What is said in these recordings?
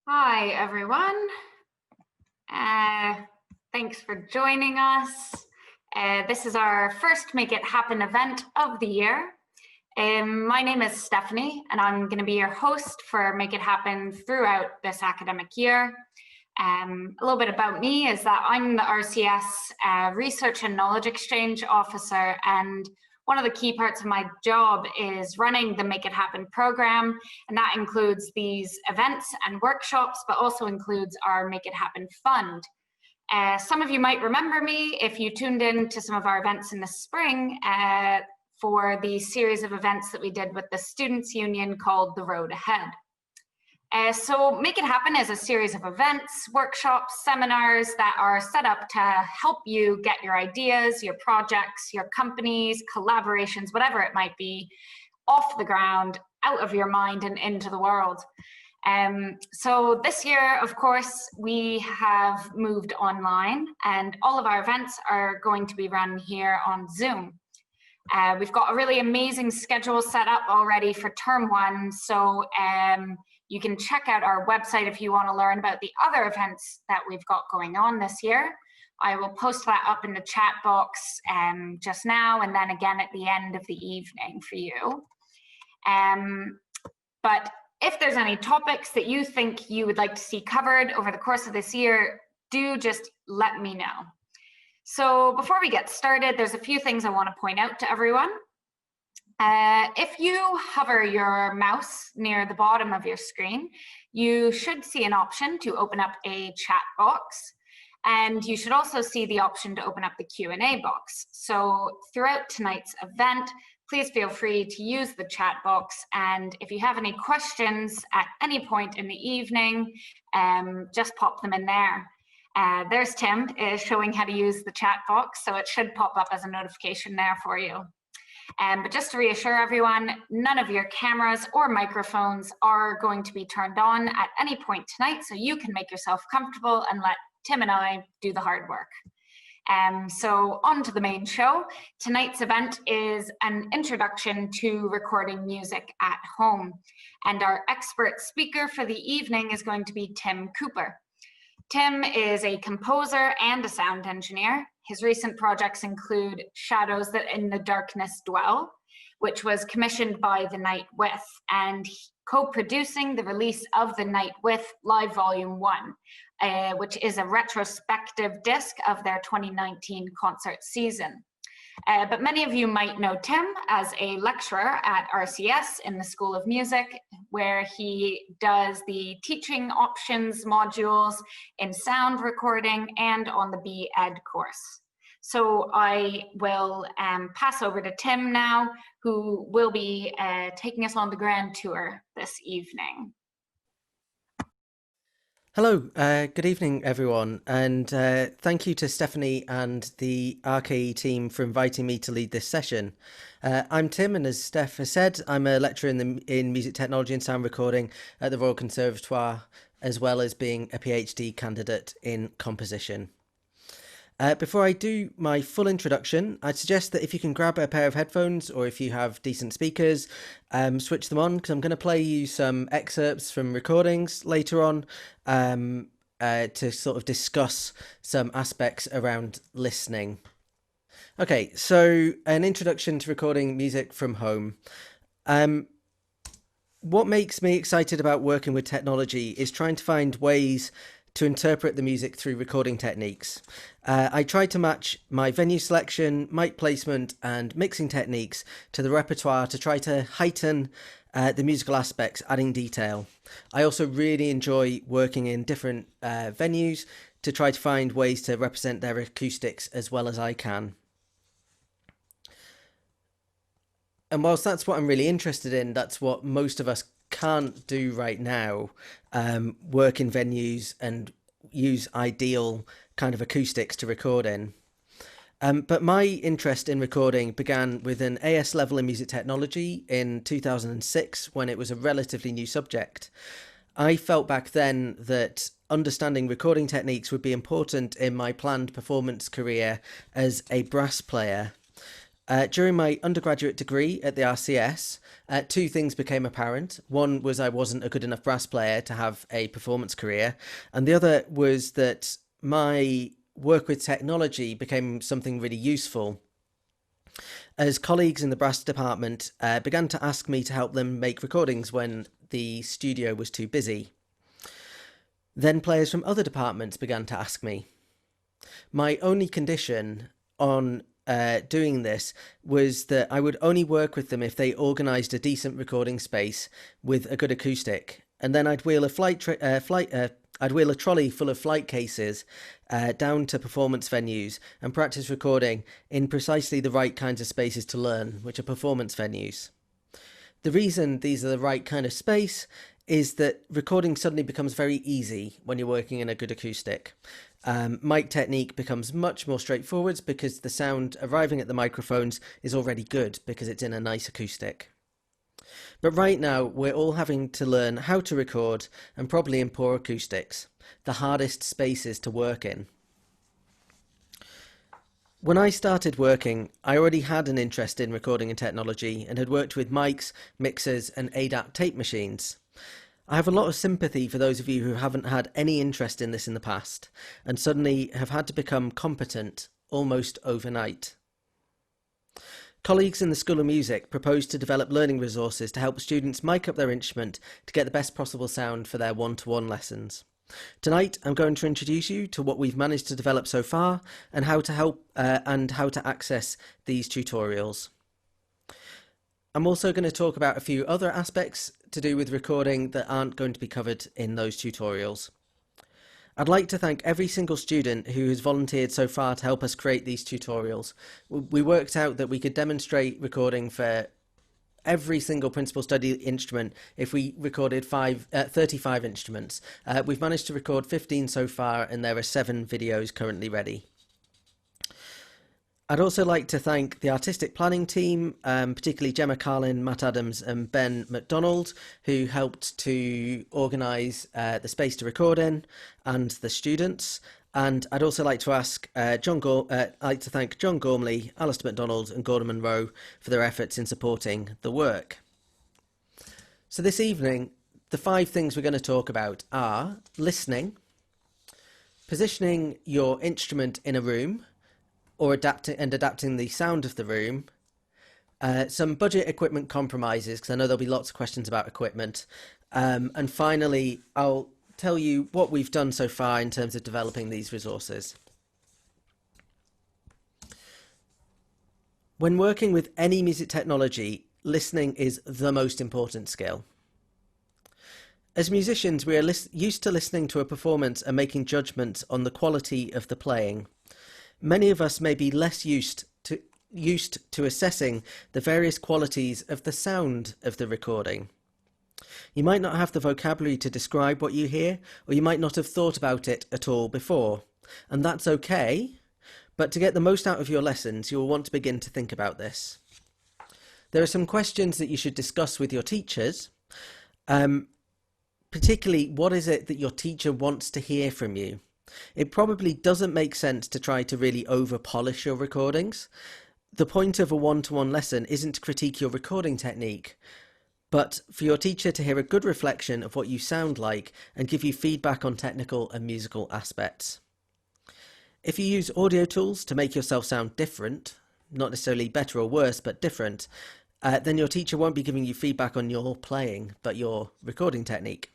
Hi, everyone. Uh, Thanks for joining us. This is our first Make It Happen event of the year. My name is Stephanie, and I'm going to be your host for Make It Happen throughout this academic year. A little bit about me is that I'm the RCS Research and Knowledge Exchange Officer, and one of the key parts of my job is running the Make It Happen program, and that includes these events and workshops, but also includes our Make It Happen Fund. Some of you might remember me if you tuned in to some of our events in the spring for the series of events that we did with the Students' Union called The Road Ahead. So Make It Happen is a series of events, workshops, seminars that are set up to help you get your ideas, your projects, your companies, collaborations, whatever it might be, off the ground, out of your mind and into the world. So this year, of course, we have moved online and all of our events are going to be run here on Zoom. We've got a really amazing schedule set up already for term one. So you can check out our website if you want to learn about the other events that we've got going on this year. I will post that up in the chat box just now, and then again at the end of the evening for you. But if there's any topics that you think you would like to see covered over the course of this year, do just let me know. So before we get started, there's a few things I want to point out to everyone. If you hover your mouse near the bottom of your screen, you should see an option to open up a chat box, and you should also see the option to open up the Q&A box. So throughout tonight's event, please feel free to use the chat box, and if you have any questions at any point in the evening, just pop them in there. There's Tim is showing how to use the chat box, so it should pop up as a notification there for you. But just to reassure everyone, none of your cameras or microphones are going to be turned on at any point tonight, so you can make yourself comfortable and let Tim and I do the hard work. So on to the main show. Tonight's event is an introduction to recording music at home, and our expert speaker for the evening is going to be Tim Cooper. Tim is a composer and a sound engineer. His recent projects include Shadows That in the Darkness Dwell, which was commissioned by The Night With, and co-producing the release of The Night With Live Volume 1, which is a retrospective disc of their 2019 concert season. But many of you might know Tim as a lecturer at RCS in the School of Music, where he does the teaching options modules in sound recording and on the B.Ed course. So I will pass over to Tim now, who will be taking us on the grand tour this evening. Hello, good evening everyone, and thank you to Stephanie and the RKE team for inviting me to lead this session. I'm Tim, and as Steph has said, I'm a lecturer in music technology and sound recording at the Royal Conservatoire, as well as being a PhD candidate in composition. Before I do my full introduction, I'd suggest that if you can grab a pair of headphones, or if you have decent speakers, switch them on, because I'm going to play you some excerpts from recordings later on to sort of discuss some aspects around listening. Okay, so an introduction to recording music from home. What makes me excited about working with technology is trying to find ways to interpret the music through recording techniques. I try to match my venue selection, mic placement and mixing techniques to the repertoire to try to heighten the musical aspects, adding detail. I also really enjoy working in different venues to try to find ways to represent their acoustics as well as I can. And whilst that's what I'm really interested in, that's what most of us can't do right now, work in venues and use ideal kind of acoustics to record in. But my interest in recording began with an AS level in music technology in 2006, when it was a relatively new subject. I felt back then that understanding recording techniques would be important in my planned performance career as a brass player. During my undergraduate degree at the RCS, two things became apparent. One was I wasn't a good enough brass player to have a performance career, and the other was that my work with technology became something really useful, as colleagues in the brass department began to ask me to help them make recordings when the studio was too busy. Then players from other departments began to ask me. My only condition on doing this was that I would only work with them if they organised a decent recording space with a good acoustic, and then I'd wheel I'd wheel a trolley full of flight cases down to performance venues and practice recording in precisely the right kinds of spaces to learn, which are performance venues. The reason these are the right kind of space is that recording suddenly becomes very easy when you're working in a good acoustic. Mic technique becomes much more straightforward because the sound arriving at the microphones is already good because it's in a nice acoustic. But right now, we're all having to learn how to record, and probably in poor acoustics, the hardest spaces to work in. When I started working, I already had an interest in recording and technology and had worked with mics, mixers and ADAT tape machines. I have a lot of sympathy for those of you who haven't had any interest in this in the past and suddenly have had to become competent almost overnight. Colleagues in the School of Music proposed to develop learning resources to help students mic up their instrument to get the best possible sound for their one-to-one lessons. Tonight, I'm going to introduce you to what we've managed to develop so far and how to help and how to access these tutorials. I'm also going to talk about a few other aspects to do with recording that aren't going to be covered in those tutorials. I'd like to thank every single student who has volunteered so far to help us create these tutorials. We worked out that we could demonstrate recording for every single principal study instrument if we recorded 35 instruments. We've managed to record 15 so far, and there are 7 videos currently ready. I'd also like to thank the artistic planning team, particularly Gemma Carlin, Matt Adams and Ben McDonald, who helped to organise the space to record in, and the students. And I'd also like to thank John Gormley, Alistair McDonald and Gordon Monroe for their efforts in supporting the work. So this evening, the 5 things we're going to talk about are listening, positioning your instrument in a room, or adapting the sound of the room, some budget equipment compromises, because I know there'll be lots of questions about equipment, and finally I'll tell you what we've done so far in terms of developing these resources. When working with any music technology, listening is the most important skill. As musicians, we are used to listening to a performance and making judgments on the quality of the playing. Many of us may be less used to assessing the various qualities of the sound of the recording. You might not have the vocabulary to describe what you hear, or you might not have thought about it at all before, and that's okay, but to get the most out of your lessons, you will want to begin to think about this. There are some questions that you should discuss with your teachers, particularly what is it that your teacher wants to hear from you? It probably doesn't make sense to try to really over-polish your recordings. The point of a one-to-one lesson isn't to critique your recording technique, but for your teacher to hear a good reflection of what you sound like and give you feedback on technical and musical aspects. If you use audio tools to make yourself sound different, not necessarily better or worse, but different, then your teacher won't be giving you feedback on your playing, but your recording technique.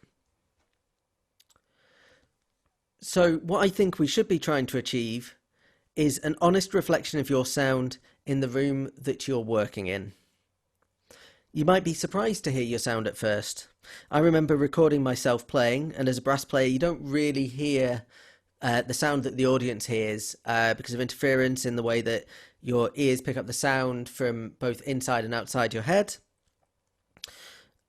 So what I think we should be trying to achieve is an honest reflection of your sound in the room that you're working in. You might be surprised to hear your sound at first. I remember recording myself playing, and as a brass player you don't really hear the sound that the audience hears because of interference in the way that your ears pick up the sound from both inside and outside your head.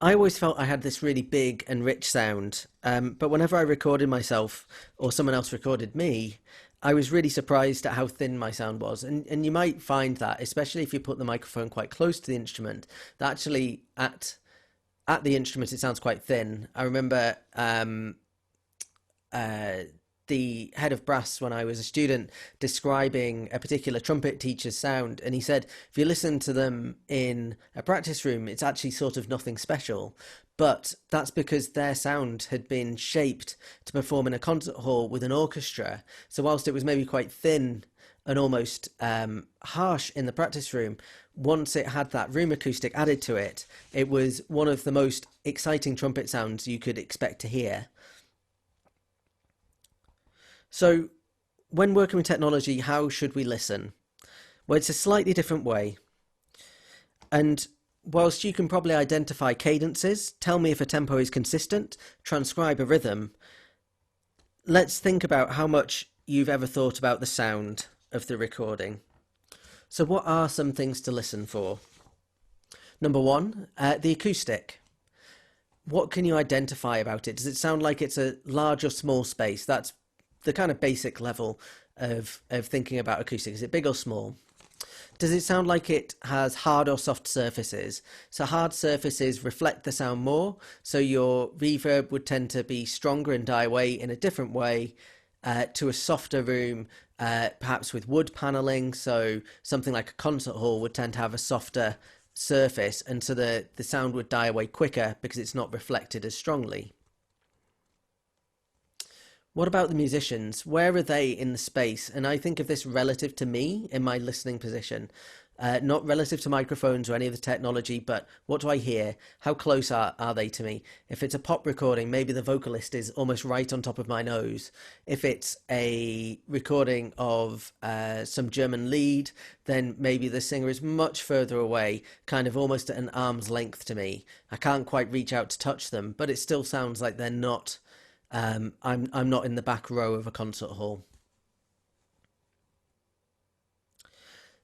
I always felt I had this really big and rich sound, but whenever I recorded myself or someone else recorded me, I was really surprised at how thin my sound was. And you might find that, especially if you put the microphone quite close to the instrument, that actually at the instrument it sounds quite thin. I remember the head of brass when I was a student describing a particular trumpet teacher's sound, and he said if you listen to them in a practice room, it's actually sort of nothing special. But that's because their sound had been shaped to perform in a concert hall with an orchestra. So whilst it was maybe quite thin and almost harsh in the practice room, once it had that room acoustic added to it, it was one of the most exciting trumpet sounds you could expect to hear. So when working with technology, how should we listen? Well, it's a slightly different way. And whilst you can probably identify cadences, tell me if a tempo is consistent, transcribe a rhythm, let's think about how much you've ever thought about the sound of the recording. So what are some things to listen for? Number one, the acoustic. What can you identify about it? Does it sound like it's a large or small space? That's the kind of basic level of thinking about acoustic. Is it big or small? Does it sound like it has hard or soft surfaces? So hard surfaces reflect the sound more, so your reverb would tend to be stronger and die away in a different way to a softer room, perhaps with wood paneling. So something like a concert hall would tend to have a softer surface, and so the sound would die away quicker because it's not reflected as strongly. What about the musicians? Where are they in the space? And I think of this relative to me in my listening position, not relative to microphones or any of the technology, but what do I hear? How close are they to me? If it's a pop recording, maybe the vocalist is almost right on top of my nose. If it's a recording of some German lead, then maybe the singer is much further away, kind of almost at an arm's length to me. I can't quite reach out to touch them, but it still sounds like they're not I'm not in the back row of a concert hall.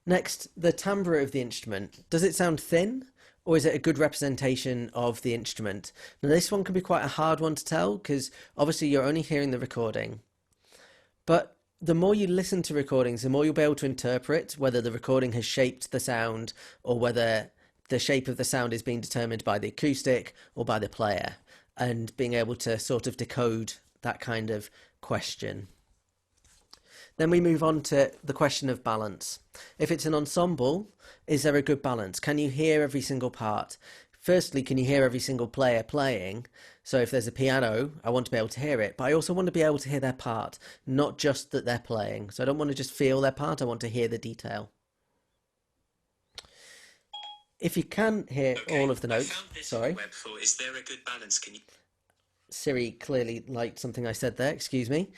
Next, the timbre of the instrument. Does it sound thin, or is it a good representation of the instrument? Now this one can be quite a hard one to tell because obviously you're only hearing the recording. But the more you listen to recordings, the more you'll be able to interpret whether the recording has shaped the sound or whether the shape of the sound is being determined by the acoustic or by the player, and being able to sort of decode that kind of question. Then we move on to the question of balance. If it's an ensemble, is there a good balance? Can you hear every single part? Firstly, can you hear every single player playing? So if there's a piano, I want to be able to hear it, but I also want to be able to hear their part, not just that they're playing. So I don't want to just feel their part, I want to hear the detail. If you can hear all of the notes, sorry. Is there a good balance? Can you... Siri clearly liked something I said there, excuse me.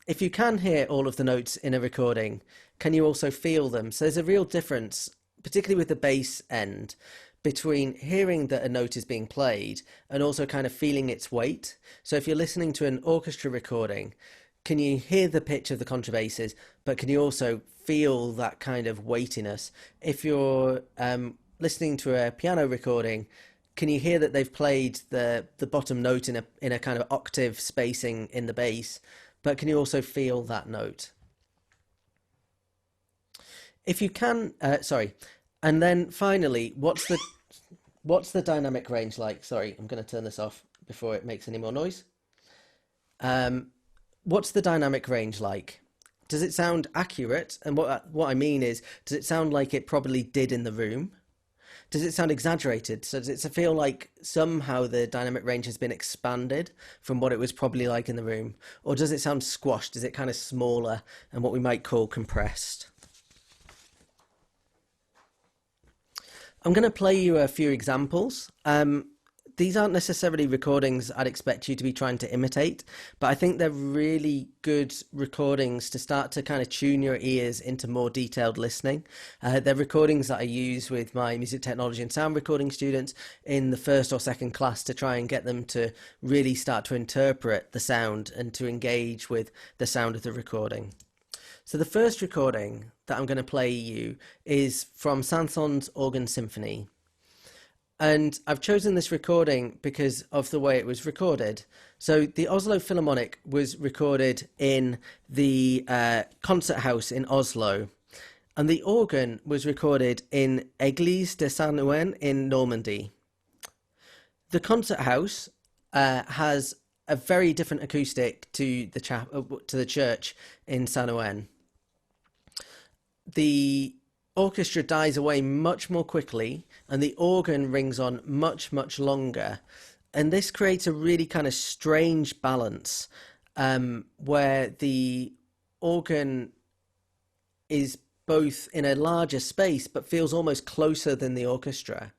If you can hear all of the notes in a recording, can you also feel them? So there's a real difference, particularly with the bass end, between hearing that a note is being played and also kind of feeling its weight. So if you're listening to an orchestra recording, can you hear the pitch of the contrabasses, but can you also feel that kind of weightiness? If you're listening to a piano recording, can you hear that they've played the bottom note in a kind of octave spacing in the bass, but can you also feel that note? If you can, and then finally, what's the dynamic range like? Sorry, I'm going to turn this off before it makes any more noise. What's the dynamic range like? Does it sound accurate? And what I mean is, does it sound like it probably did in the room? Does it sound exaggerated? So does it feel like somehow the dynamic range has been expanded from what it was probably like in the room? Or does it sound squashed? Is it kind of smaller and what we might call compressed? I'm going to play you a few examples. These aren't necessarily recordings I'd expect you to be trying to imitate, but I think they're really good recordings to start to kind of tune your ears into more detailed listening. They're recordings that I use with my music technology and sound recording students in the first or second class to try and get them to really start to interpret the sound and to engage with the sound of the recording. So the first recording that I'm going to play you is from Saint-Saëns Organ Symphony. And I've chosen this recording because of the way it was recorded. So the Oslo Philharmonic was recorded in the concert house in Oslo. And the organ was recorded in Église de Saint-Ouen in Normandy. The concert house has a very different acoustic to the church in San Ouen. The orchestra dies away much more quickly, and the organ rings on much, much longer. And this creates a really kind of strange balance where the organ is both in a larger space but feels almost closer than the orchestra.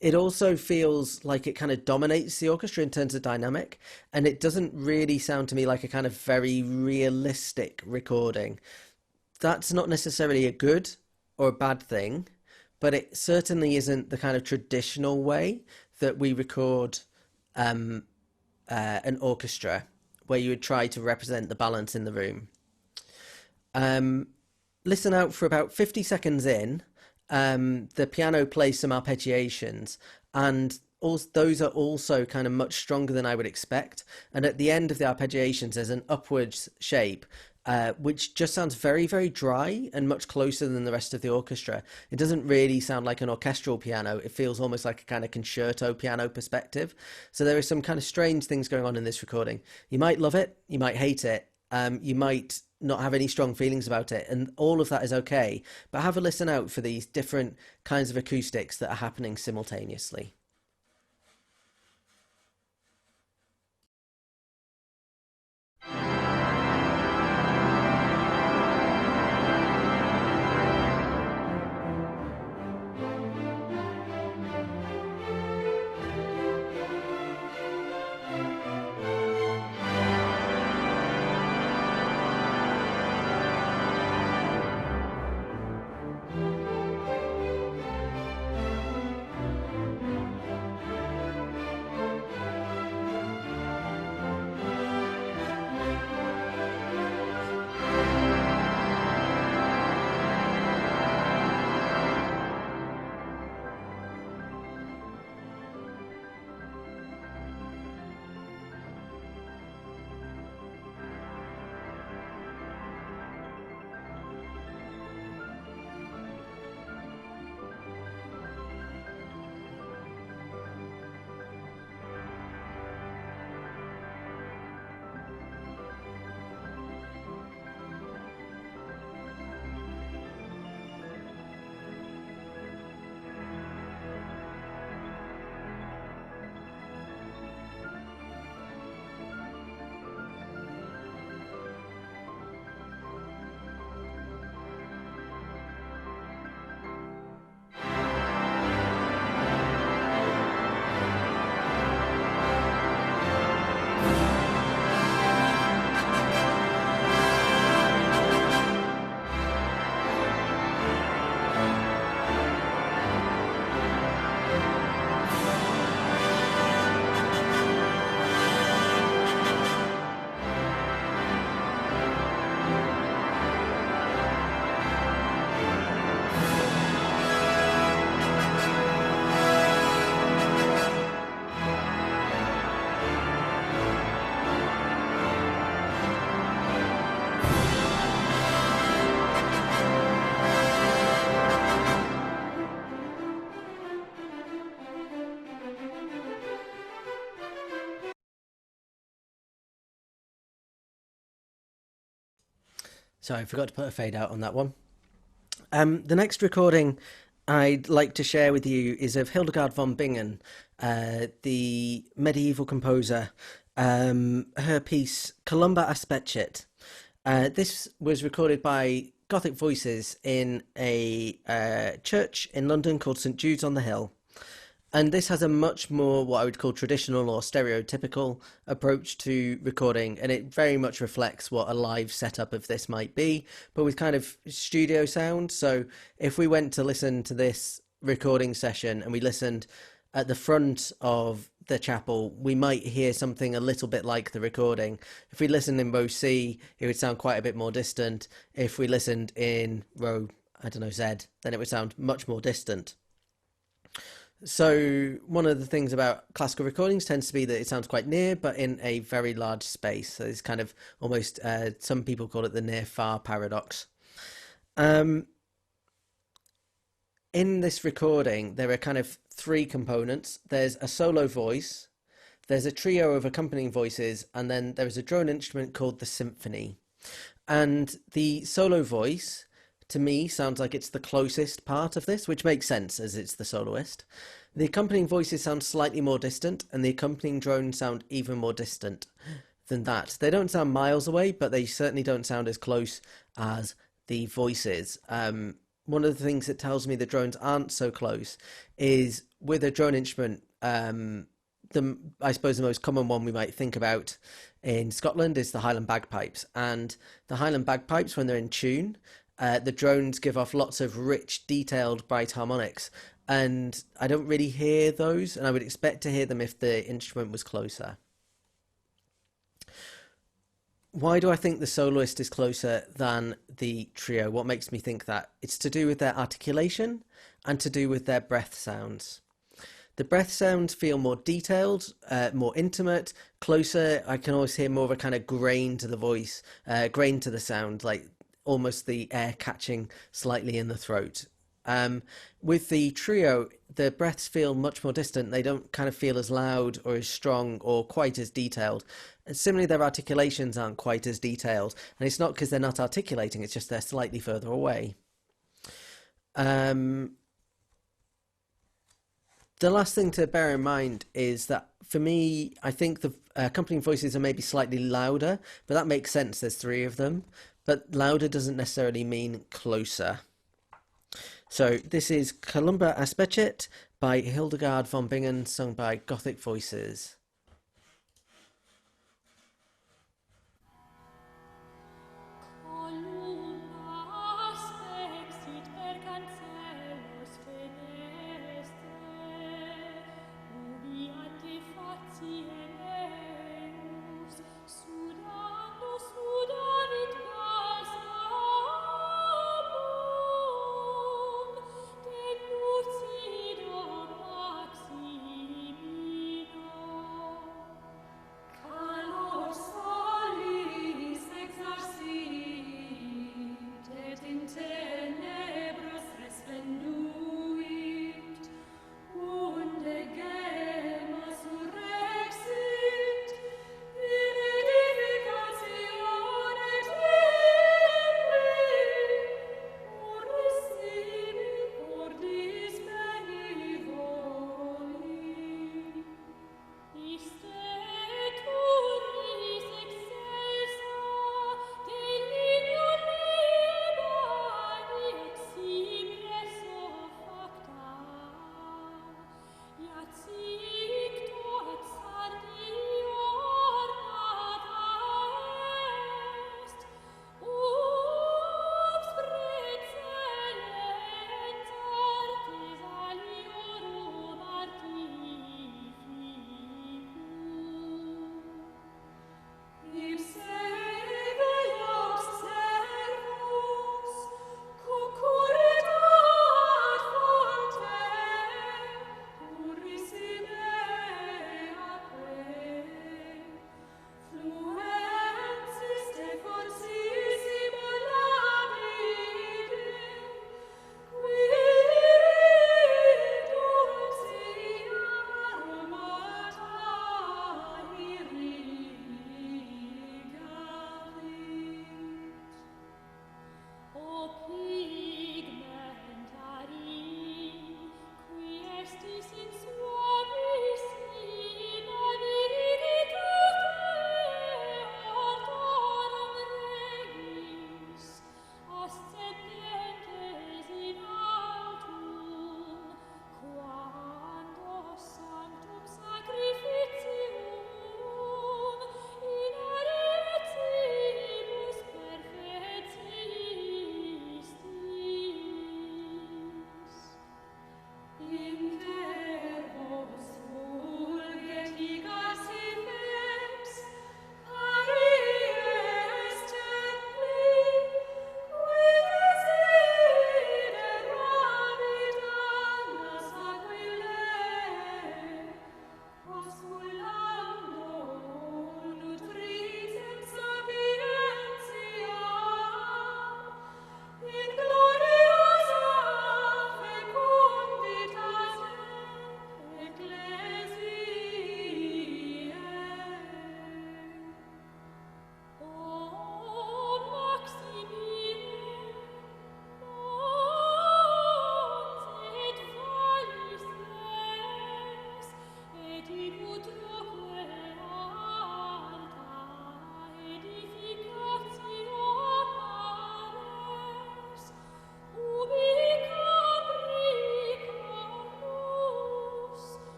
It also feels like it kind of dominates the orchestra in terms of dynamic, and it doesn't really sound to me like a kind of very realistic recording. That's not necessarily a good or a bad thing, but it certainly isn't the kind of traditional way that we record an orchestra, where you would try to represent the balance in the room. Listen out for about 50 seconds in. The piano plays some arpeggiations, and those are also kind of much stronger than I would expect. And at the end of the arpeggiations, there's an upwards shape, which just sounds very, very dry and much closer than the rest of the orchestra. It doesn't really sound like an orchestral piano. It feels almost like a kind of concerto piano perspective. So there are some kind of strange things going on in this recording. You might love it, you might hate it, you might not have any strong feelings about it, and all of that is okay, but have a listen out for these different kinds of acoustics that are happening simultaneously. Sorry, I forgot to put a fade out on that one. The next recording I'd like to share with you is of Hildegard von Bingen, the medieval composer, her piece Columba Aspecit. This was recorded by Gothic Voices in a church in London called St Jude's on the Hill. And this has a much more what I would call traditional or stereotypical approach to recording, and it very much reflects what a live setup of this might be, but with kind of studio sound. So if we went to listen to this recording session and we listened at the front of the chapel, we might hear something a little bit like the recording. If we listened in row C, it would sound quite a bit more distant. If we listened in row, I don't know, Z, then it would sound much more distant. So one of the things about classical recordings tends to be that it sounds quite near, but in a very large space. So it's kind of almost, some people call it the near-far paradox. In this recording, there are kind of three components. There's a solo voice, there's a trio of accompanying voices, and then there is a drone instrument called the symphony. And the solo voice, to me, sounds like it's the closest part of this, which makes sense as it's the soloist. The accompanying voices sound slightly more distant, and the accompanying drones sound even more distant than that. They don't sound miles away, but they certainly don't sound as close as the voices. One of the things that tells me the drones aren't so close is with a drone instrument, I suppose the most common one we might think about in Scotland is the Highland bagpipes. And the Highland bagpipes, when they're in tune, the drones give off lots of rich, detailed, bright harmonics. And I don't really hear those, and I would expect to hear them if the instrument was closer. Why do I think the soloist is closer than the trio? What makes me think that? It's to do with their articulation and to do with their breath sounds. The breath sounds feel more detailed, more intimate, closer. I can always hear more of a kind of grain to the voice, grain to the sound, like almost the air catching slightly in the throat. With the trio, the breaths feel much more distant. They don't kind of feel as loud or as strong or quite as detailed. And similarly, their articulations aren't quite as detailed. And it's not because they're not articulating, it's just they're slightly further away. The last thing to bear in mind is that for me, I think the accompanying voices are maybe slightly louder, but that makes sense. There's three of them, but louder doesn't necessarily mean closer. So this is Columba Aspecit by Hildegard von Bingen, sung by Gothic Voices.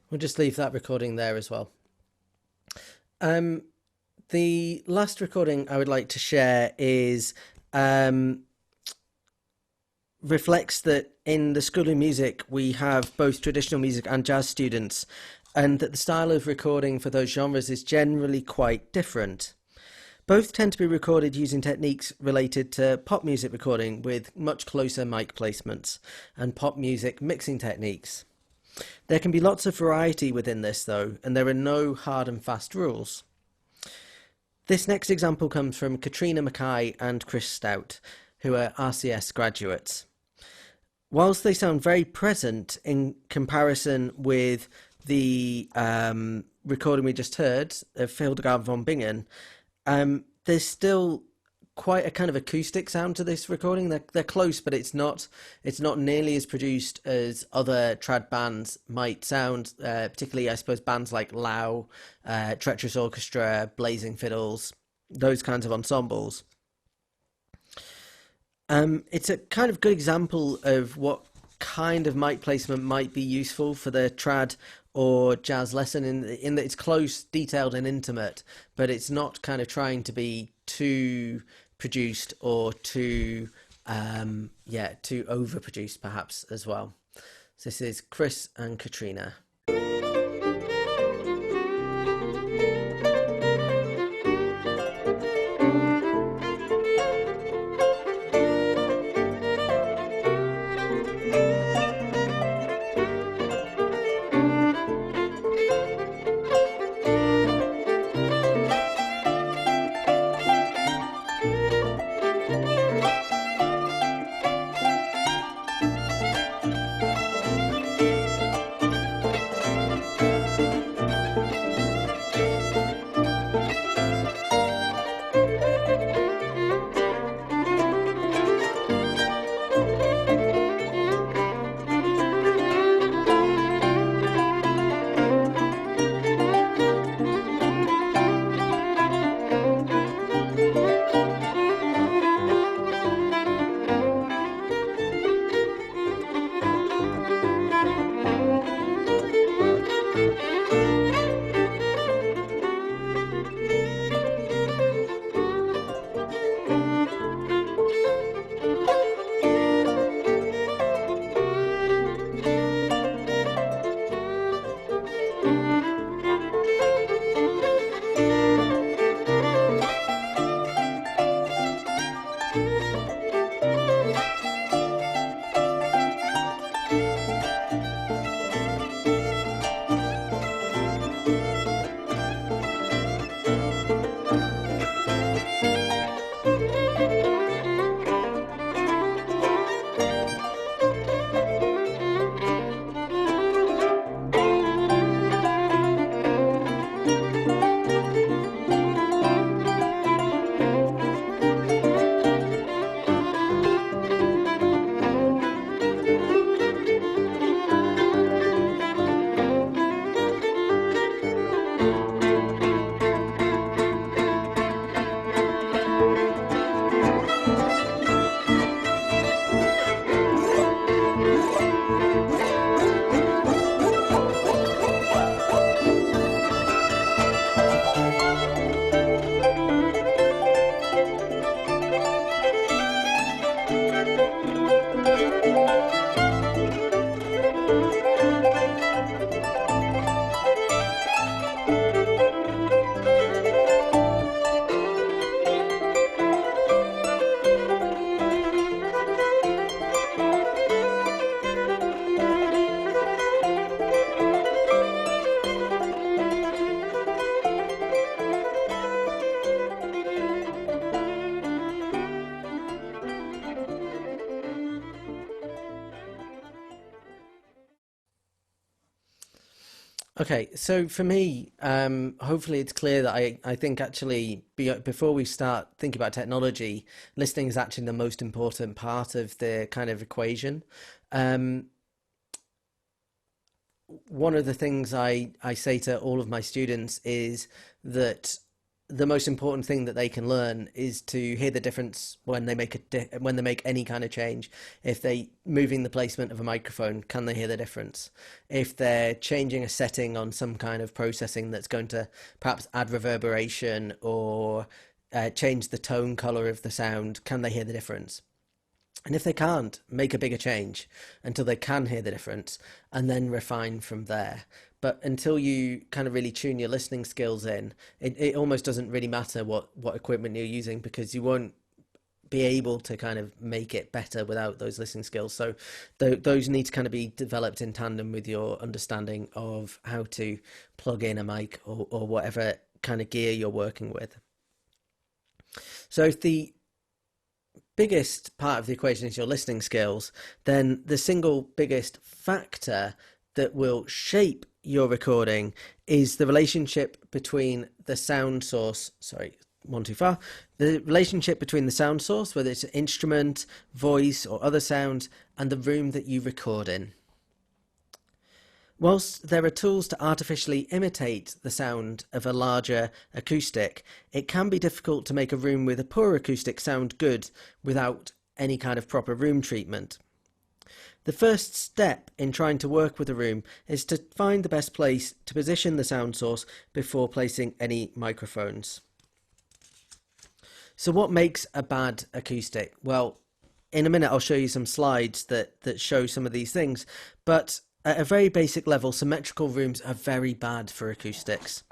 We'll just leave that recording there as well. The last recording I would like to share is reflects that in the School of Music we have both traditional music and jazz students, and that the style of recording for those genres is generally quite different. Both tend to be recorded using techniques related to pop music recording with much closer mic placements and pop music mixing techniques. There can be lots of variety within this though, and there are no hard and fast rules. This next example comes from Katrina Mackay and Chris Stout, who are RCS graduates. Whilst they sound very present in comparison with the recording we just heard of Hildegard von Bingen, there's still quite a kind of acoustic sound to this recording. They're close, but it's not nearly as produced as other trad bands might sound, particularly I suppose bands like Lau, Treacherous Orchestra, Blazing Fiddles, those kinds of ensembles. It's a kind of good example of what kind of mic placement might be useful for the trad or jazz lesson in that it's close, detailed and intimate, but it's not kind of trying to be too produced or too overproduced perhaps as well. So this is Chris and Katrina. Okay, so for me, hopefully it's clear that I think actually before we start thinking about technology, listening is actually the most important part of the kind of equation. One of the things I say to all of my students is that the most important thing that they can learn is to hear the difference when they make when they make any kind of change. If they moving the placement of a microphone, can they hear the difference? If they're changing a setting on some kind of processing that's going to perhaps add reverberation or change the tone color of the sound, can they hear the difference? And if they can't, make a bigger change until they can hear the difference and then refine from there. But until you kind of really tune your listening skills in, it almost doesn't really matter what equipment you're using, because you won't be able to kind of make it better without those listening skills. So those need to kind of be developed in tandem with your understanding of how to plug in a mic or whatever kind of gear you're working with. So if the biggest part of the equation is your listening skills, then the single biggest factor that will shape your recording is the relationship between the sound source, the relationship between the sound source, whether it's an instrument, voice or other sounds, and the room that you record in. Whilst there are tools to artificially imitate the sound of a larger acoustic, it can be difficult to make a room with a poor acoustic sound good without any kind of proper room treatment. The first step in trying to work with a room is to find the best place to position the sound source before placing any microphones. So what makes a bad acoustic? Well, in a minute I'll show you some slides that show some of these things, but at a very basic level, symmetrical rooms are very bad for acoustics.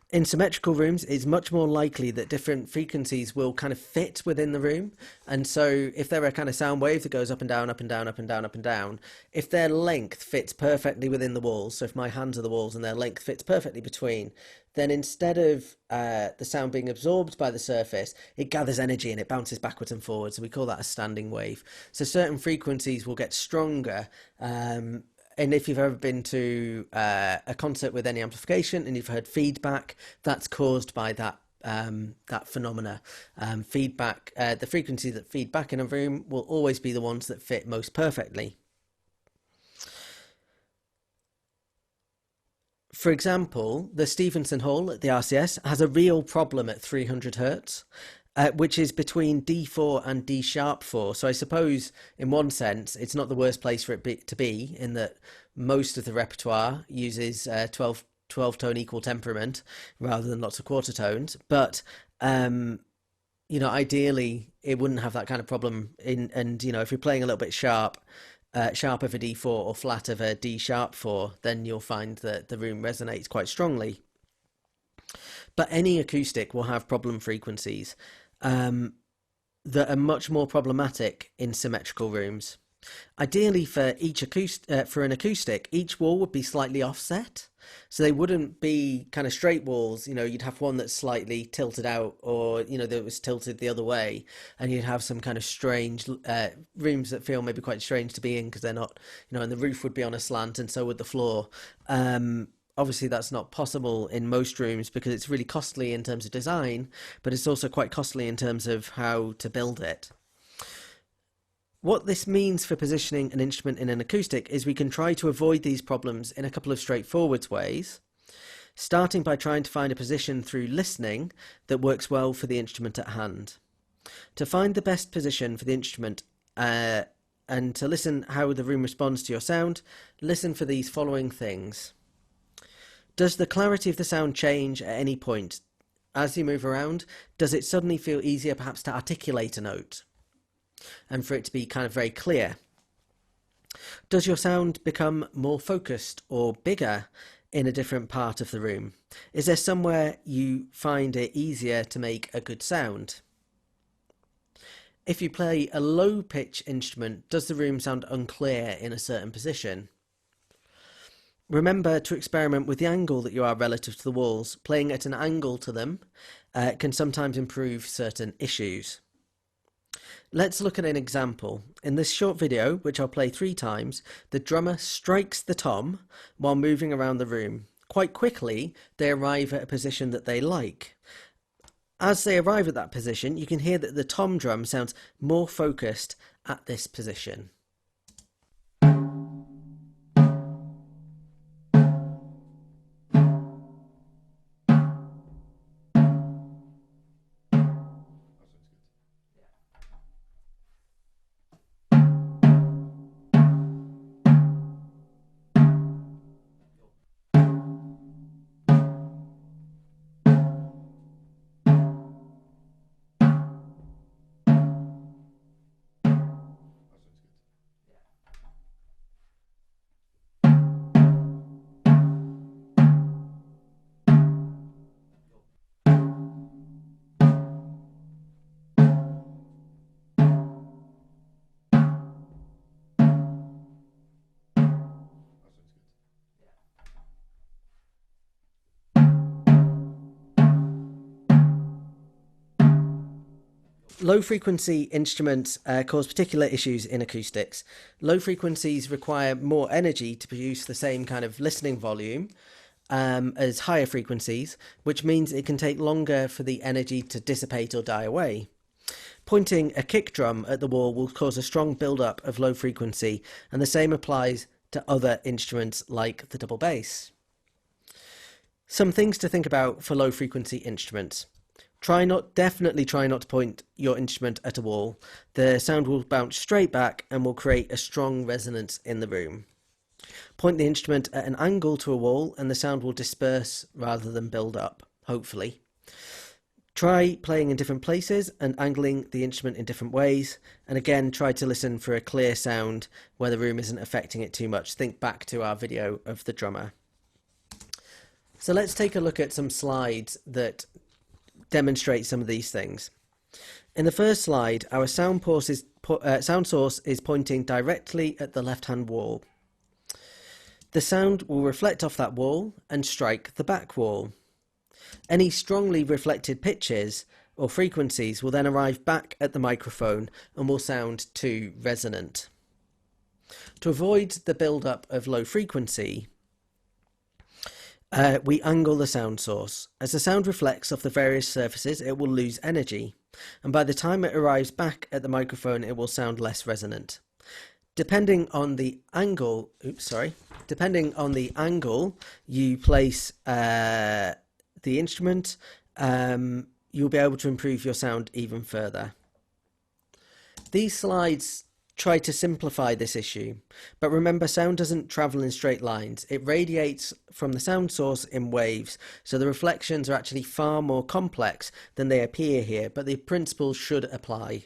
In symmetrical rooms, it's much more likely that different frequencies will kind of fit within the room. And so if there are a kind of sound wave that goes up and down, up and down, up and down, up and down, if their length fits perfectly within the walls, so if my hands are the walls and their length fits perfectly between, then instead of the sound being absorbed by the surface, it gathers energy and it bounces backwards and forwards. So we call that a standing wave. So certain frequencies will get stronger. And if you've ever been to a concert with any amplification and you've heard feedback, that's caused by that phenomena. Feedback, the frequencies that feed back in a room will always be the ones that fit most perfectly. For example, the Stevenson Hall at the RCS has a real problem at 300 Hertz. Which is between D4 and D sharp 4. So I suppose in one sense it's not the worst place for it to be, in that most of the repertoire uses 12 tone equal temperament rather than lots of quarter tones. But you know, ideally it wouldn't have that kind of problem and you know, if you're playing a little bit sharp of a D4 or flat of a D sharp 4, then you'll find that the room resonates quite strongly. But any acoustic will have problem frequencies that are much more problematic in symmetrical rooms. Ideally, for an acoustic, each wall would be slightly offset, so they wouldn't be kind of straight walls. You know, you'd have one that's slightly tilted out, or you know, that was tilted the other way, and you'd have some kind of strange rooms that feel maybe quite strange to be in because they're not, you know, and the roof would be on a slant, and so would the floor. Obviously, that's not possible in most rooms because it's really costly in terms of design, but it's also quite costly in terms of how to build it. What this means for positioning an instrument in an acoustic is we can try to avoid these problems in a couple of straightforward ways, starting by trying to find a position through listening that works well for the instrument at hand. To find the best position for the instrument and to listen how the room responds to your sound, listen for these following things. Does the clarity of the sound change at any point? As you move around, does it suddenly feel easier perhaps to articulate a note and for it to be kind of very clear? Does your sound become more focused or bigger in a different part of the room? Is there somewhere you find it easier to make a good sound? If you play a low pitch instrument, does the room sound unclear in a certain position? Remember to experiment with the angle that you are relative to the walls. Playing at an angle to them can sometimes improve certain issues. Let's look at an example. In this short video, which I'll play 3 times, the drummer strikes the tom while moving around the room. Quite quickly, they arrive at a position that they like. As they arrive at that position, you can hear that the tom drum sounds more focused at this position. Low frequency instruments cause particular issues in acoustics. Low frequencies require more energy to produce the same kind of listening volume as higher frequencies, which means it can take longer for the energy to dissipate or die away. Pointing a kick drum at the wall will cause a strong build-up of low frequency, and the same applies to other instruments like the double bass. Some things to think about for low frequency instruments. Definitely try not to point your instrument at a wall. The sound will bounce straight back and will create a strong resonance in the room. Point the instrument at an angle to a wall and the sound will disperse rather than build up, hopefully. Try playing in different places and angling the instrument in different ways. And again, try to listen for a clear sound where the room isn't affecting it too much. Think back to our video of the drummer. So let's take a look at some slides that demonstrate some of these things. In the first slide, our sound source is pointing directly at the left-hand wall. The sound will reflect off that wall and strike the back wall. Any strongly reflected pitches or frequencies will then arrive back at the microphone and will sound too resonant. To avoid the build-up of low frequency, we angle the sound source. As the sound reflects off the various surfaces, it will lose energy, and by the time it arrives back at the microphone, it will sound less resonant. Depending on the angle you place the instrument, you'll be able to improve your sound even further. These slides try to simplify this issue, but remember, sound doesn't travel in straight lines. It radiates from the sound source in waves, so the reflections are actually far more complex than they appear here, but the principles should apply.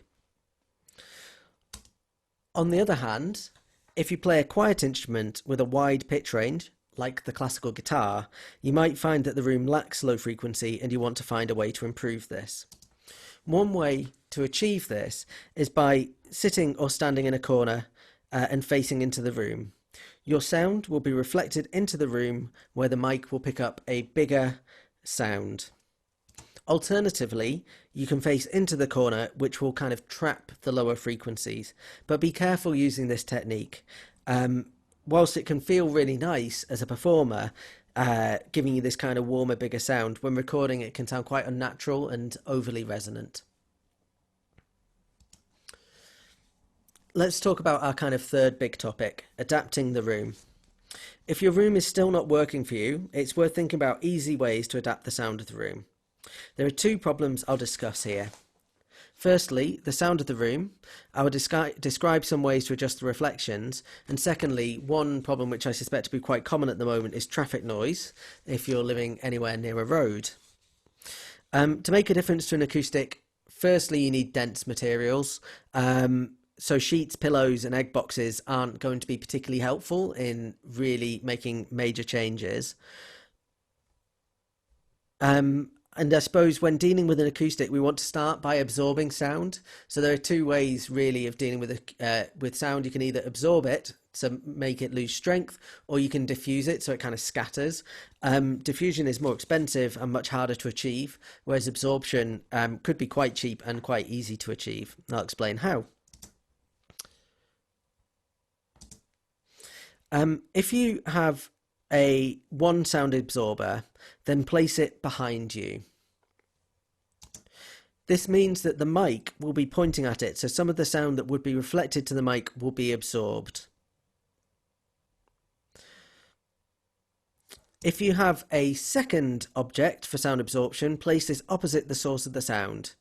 On the other hand, if you play a quiet instrument with a wide pitch range, like the classical guitar, you might find that the room lacks low frequency and you want to find a way to improve this. One way to achieve this is by sitting or standing in a corner and facing into the room. Your sound will be reflected into the room where the mic will pick up a bigger sound. Alternatively, you can face into the corner, which will kind of trap the lower frequencies, but be careful using this technique. Whilst it can feel really nice as a performer, giving you this kind of warmer, bigger sound, when recording it can sound quite unnatural and overly resonant. Let's talk about our kind of third big topic, adapting the room. If your room is still not working for you, it's worth thinking about easy ways to adapt the sound of the room. There are two problems I'll discuss here. Firstly, the sound of the room. I will describe some ways to adjust the reflections. And secondly, one problem which I suspect to be quite common at the moment is traffic noise, if you're living anywhere near a road. To make a difference to an acoustic, firstly, you need dense materials. So sheets, pillows and egg boxes aren't going to be particularly helpful in really making major changes. And I suppose when dealing with an acoustic, we want to start by absorbing sound. So there are two ways really of dealing with sound. You can either absorb it to make it lose strength, or you can diffuse it so it kind of scatters. Diffusion is more expensive and much harder to achieve, whereas absorption could be quite cheap and quite easy to achieve. I'll explain how. If you have a one sound absorber, then place it behind you. This means that the mic will be pointing at it, so some of the sound that would be reflected to the mic will be absorbed. If you have a second object for sound absorption, place this opposite the source of the sound.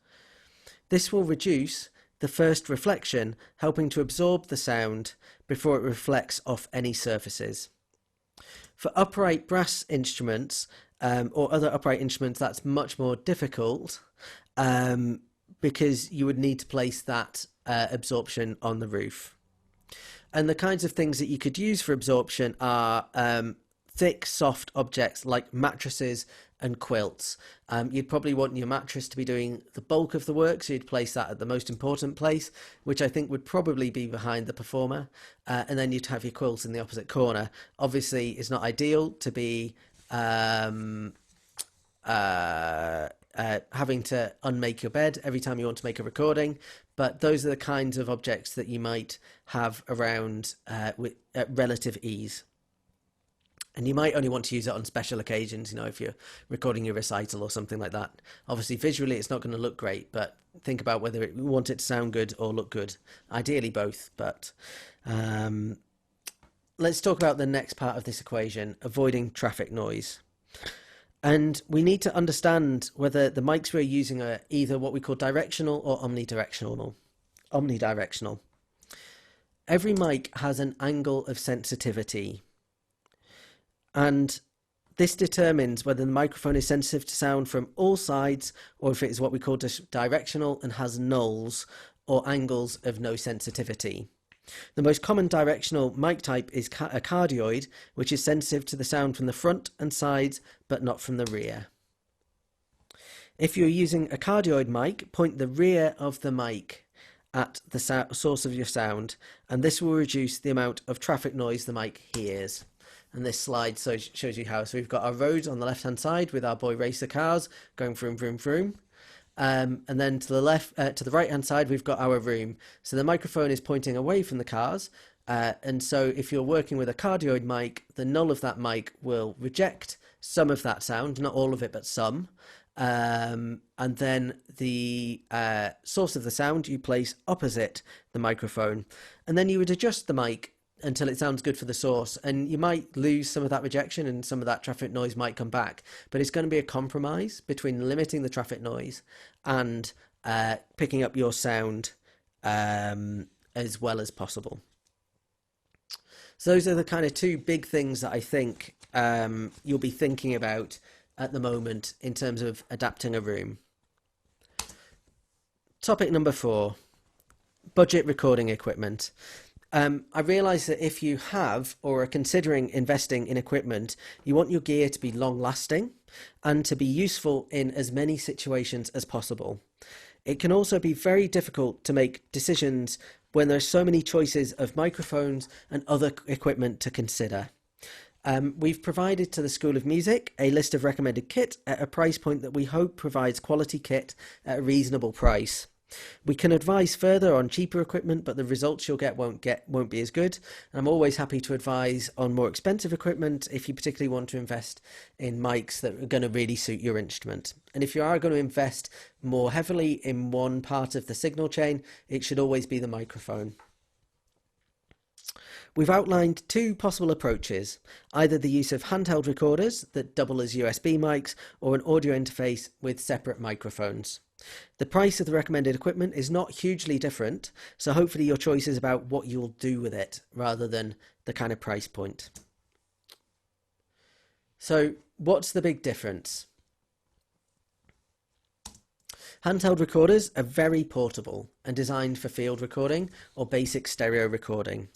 This will reduce the first reflection, helping to absorb the sound before it reflects off any surfaces. For upright brass instruments or other upright instruments, that's much more difficult because you would need to place that absorption on the roof. And the kinds of things that you could use for absorption are thick, soft objects like mattresses and quilts. You'd probably want your mattress to be doing the bulk of the work, so you'd place that at the most important place, which I think would probably be behind the performer, and then you'd have your quilt in the opposite corner. Obviously, it's not ideal to be having to unmake your bed every time you want to make a recording, but those are the kinds of objects that you might have around at relative ease. And you might only want to use it on special occasions, if you're recording your recital or something like that. Obviously, visually, it's not going to look great, but think about whether you want it to sound good or look good. Ideally, both. But let's talk about the next part of this equation, avoiding traffic noise. And we need to understand whether the mics we're using are either what we call directional or omnidirectional. Every mic has an angle of sensitivity. And this determines whether the microphone is sensitive to sound from all sides, or if it is what we call directional and has nulls or angles of no sensitivity. The most common directional mic type is a cardioid, which is sensitive to the sound from the front and sides, but not from the rear. If you're using a cardioid mic, point the rear of the mic at the source of your sound, and this will reduce the amount of traffic noise the mic hears. And this slide shows you how. So we've got our road on the left-hand side with our boy racer cars going vroom, vroom, vroom. And then to the right-hand side, we've got our room. So the microphone is pointing away from the cars. And so if you're working with a cardioid mic, the null of that mic will reject some of that sound, not all of it, but some. And then the source of the sound you place opposite the microphone. And then you would adjust the mic until it sounds good for the source, and you might lose some of that rejection and some of that traffic noise might come back, but it's going to be a compromise between limiting the traffic noise and picking up your sound as well as possible. So those are the kind of two big things that I think you'll be thinking about at the moment in terms of adapting a room. Topic number 4, budget recording equipment. I realise that if you have or are considering investing in equipment, you want your gear to be long lasting and to be useful in as many situations as possible. It can also be very difficult to make decisions when there are so many choices of microphones and other equipment to consider. We've provided to the School of Music a list of recommended kit at a price point that we hope provides quality kit at a reasonable price. We can advise further on cheaper equipment, but the results you'll get won't be as good. And I'm always happy to advise on more expensive equipment if you particularly want to invest in mics that are going to really suit your instrument. And if you are going to invest more heavily in one part of the signal chain, it should always be the microphone. We've outlined two possible approaches, either the use of handheld recorders that double as USB mics or an audio interface with separate microphones. The price of the recommended equipment is not hugely different, so hopefully your choice is about what you'll do with it rather than the kind of price point. So what's the big difference? Handheld recorders are very portable and designed for field recording or basic stereo recording.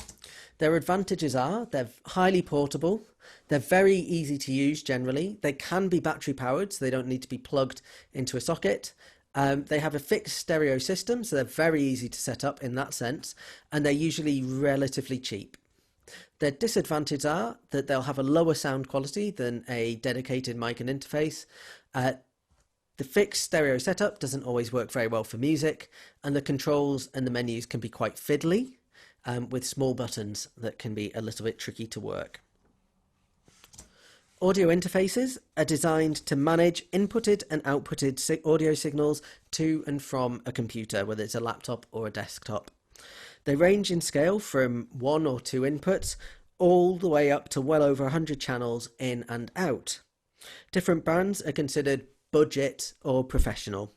Their advantages are they're highly portable, they're very easy to use generally, they can be battery powered so they don't need to be plugged into a socket. They have a fixed stereo system, so they're very easy to set up in that sense, and they're usually relatively cheap. Their disadvantages are that they'll have a lower sound quality than a dedicated mic and interface. The fixed stereo setup doesn't always work very well for music, and the controls and the menus can be quite fiddly, with small buttons that can be a little bit tricky to work. Audio interfaces are designed to manage inputted and outputted audio signals to and from a computer, whether it's a laptop or a desktop. They range in scale from 1 or 2 inputs all the way up to well over 100 channels in and out. Different brands are considered budget or professional.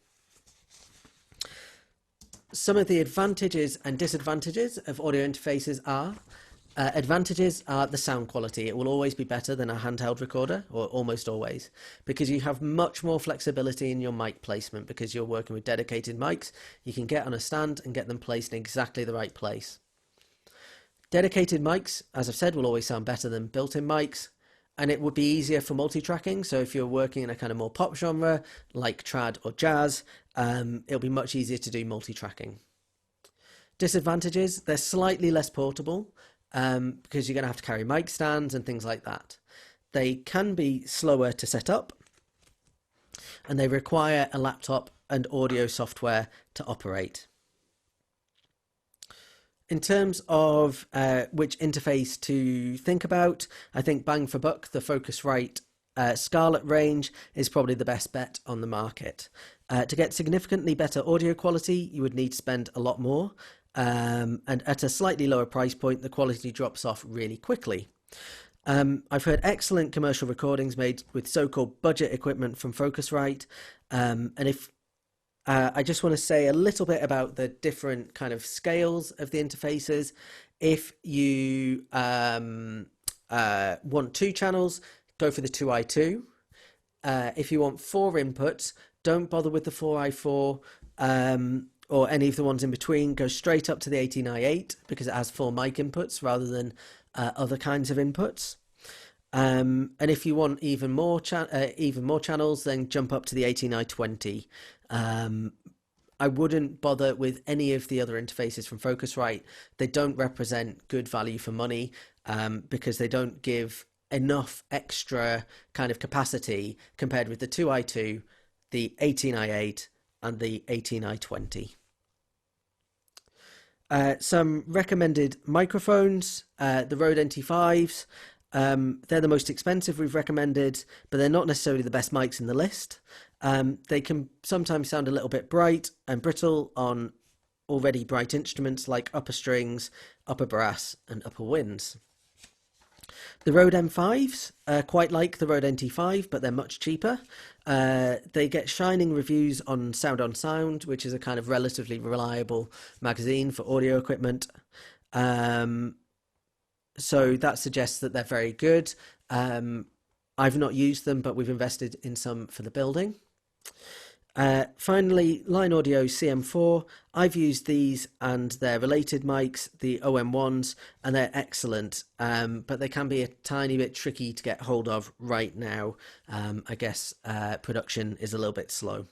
Some of the advantages and disadvantages of audio interfaces are advantages are the sound quality. It will always be better than a handheld recorder, or almost always, because you have much more flexibility in your mic placement because you're working with dedicated mics. You can get on a stand and get them placed in exactly the right place. Dedicated mics, as I've said, will always sound better than built-in mics, and it would be easier for multi-tracking. So if you're working in a kind of more pop genre like trad or jazz, it'll be much easier to do multi-tracking. Disadvantages, they're slightly less portable, because you're going to have to carry mic stands and things like that. They can be slower to set up, and they require a laptop and audio software to operate. In terms of which interface to think about, I think bang for buck, the Focusrite Scarlett range is probably the best bet on the market. To get significantly better audio quality, you would need to spend a lot more, and at a slightly lower price point, the quality drops off really quickly. I've heard excellent commercial recordings made with so-called budget equipment from Focusrite, and if I just want to say a little bit about the different kind of scales of the interfaces. If you want 2 channels, go for the 2i2. If you want 4 inputs, don't bother with the 4i4 or any of the ones in between. Go straight up to the 18i8 because it has 4 mic inputs rather than other kinds of inputs. And if you want even more channels, then jump up to the 18i20. I wouldn't bother with any of the other interfaces from Focusrite. They don't represent good value for money because they don't give enough extra kind of capacity compared with the 2i2, the 18i8 and the 18i20. Some recommended microphones, the Rode NT5s. They're the most expensive we've recommended, but they're not necessarily the best mics in the list. They can sometimes sound a little bit bright and brittle on already bright instruments like upper strings, upper brass and upper winds. The Rode M5s are quite like the Rode NT5, but they're much cheaper. They get shining reviews on Sound on Sound, which is a kind of relatively reliable magazine for audio equipment. So that suggests that they're very good. I've not used them, but we've invested in some for the building. Finally, Line Audio CM4. I've used these and their related mics, the OM1s, and they're excellent, but they can be a tiny bit tricky to get hold of right now. I guess production is a little bit slow.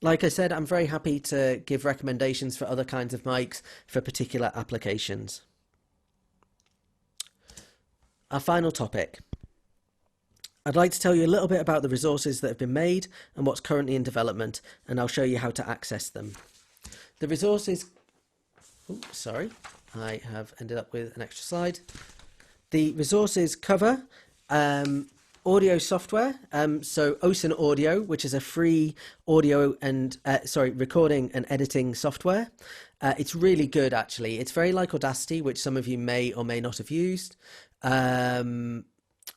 Like I said, I'm very happy to give recommendations for other kinds of mics for particular applications. Our final topic. I'd like to tell you a little bit about the resources that have been made and what's currently in development, and I'll show you how to access them. The resources... Oops, sorry, I have ended up with an extra slide. The resources cover audio software, so OSIN Audio, which is a free audio and recording and editing software. It's really good, actually. It's very like Audacity, which some of you may or may not have used.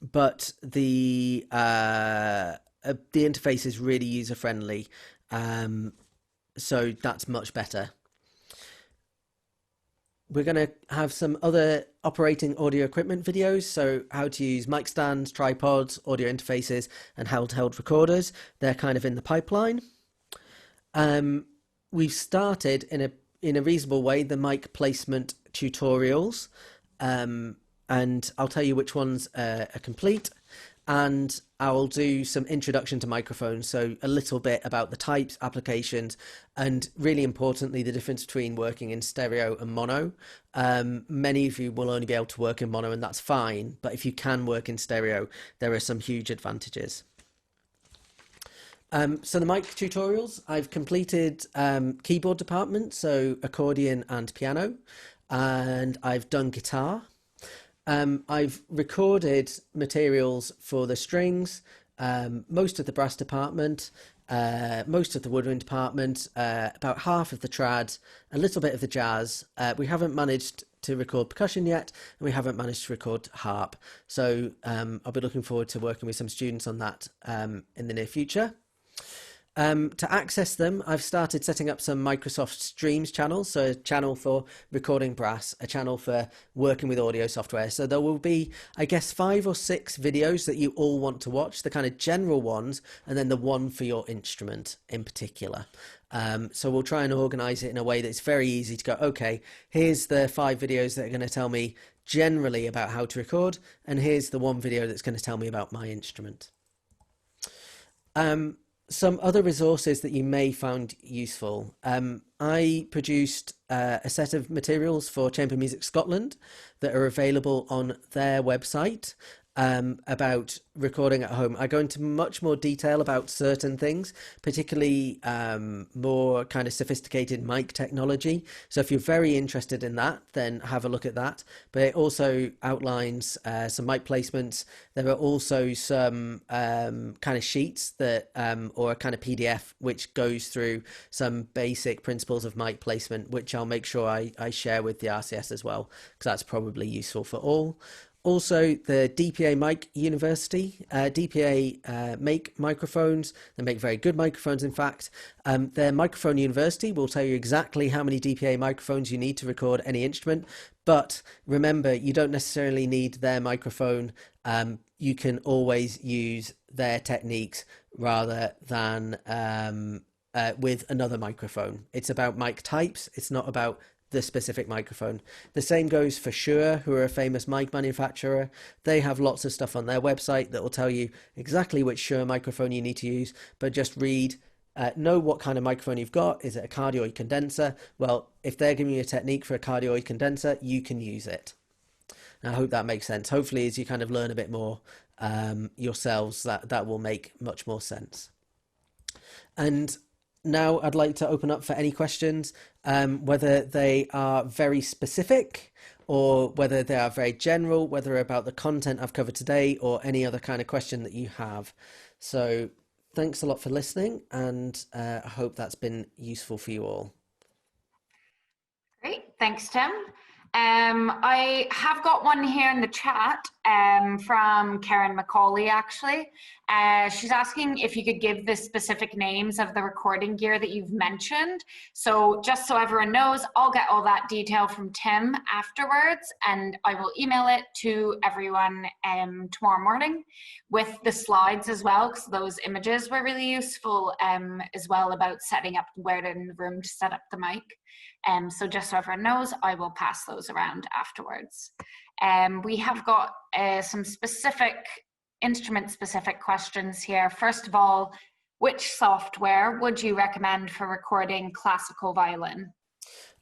But the interface is really user friendly, so that's much better. We're going to have some other operating audio equipment videos, so how to use mic stands, tripods, audio interfaces, and handheld recorders. They're kind of in the pipeline. We've started in a reasonable way the mic placement tutorials. And I'll tell you which ones are complete, and I'll do some introduction to microphones, so a little bit about the types, applications, and really importantly, the difference between working in stereo and mono. Many of you will only be able to work in mono, and that's fine, but if you can work in stereo, there are some huge advantages. So the mic tutorials, I've completed keyboard department, so accordion and piano, and I've done guitar. I've recorded materials for the strings, most of the brass department, most of the woodwind department, about half of the trad, a little bit of the jazz. We haven't managed to record percussion yet, and we haven't managed to record harp. So I'll be looking forward to working with some students on that in the near future. To access them, I've started setting up some Microsoft Streams channels, so a channel for recording brass, a channel for working with audio software. So there will be, I guess, 5 or 6 videos that you all want to watch, the kind of general ones, and then the one for your instrument in particular. So we'll try and organize it in a way that's very easy to go, okay, here's the 5 videos that are going to tell me generally about how to record, and here's the one video that's going to tell me about my instrument. Some other resources that you may find useful. I produced a set of materials for Chamber Music Scotland that are available on their website. about recording at home. I go into much more detail about certain things, particularly more kind of sophisticated mic technology. So if you're very interested in that, then have a look at that. But it also outlines some mic placements. There are also some kind of sheets that, or a kind of PDF, which goes through some basic principles of mic placement, which I'll make sure I share with the RCS as well, because that's probably useful for all. Also, the DPA Mic University, DPA make microphones. They make very good microphones, in fact. Their Microphone University will tell you exactly how many DPA microphones you need to record any instrument. But remember, you don't necessarily need their microphone. You can always use their techniques rather than with another microphone. It's about mic types. It's not about the specific microphone. The same goes for Shure, who are a famous mic manufacturer. They have lots of stuff on their website that will tell you exactly which Shure microphone you need to use, but just read, know what kind of microphone you've got. Is it a cardioid condenser? Well, if they're giving you a technique for a cardioid condenser, you can use it. I hope that makes sense. Hopefully, as you kind of learn a bit more yourselves, that will make much more sense. And now I'd like to open up for any questions, whether they are very specific or whether they are very general, whether about the content I've covered today or any other kind of question that you have. So thanks a lot for listening, and I hope that's been useful for you all. Great, thanks, Tim. I have got one here in the chat from Karen McCauley, actually. She's asking if you could give the specific names of the recording gear that you've mentioned. So just so everyone knows, I'll get all that detail from Tim afterwards, and I will email it to everyone tomorrow morning with the slides as well, because those images were really useful as well about setting up where in the room to set up the mic. So just so everyone knows, I will pass those around afterwards. We have got some specific instrument-specific questions here. First of all, which software would you recommend for recording classical violin?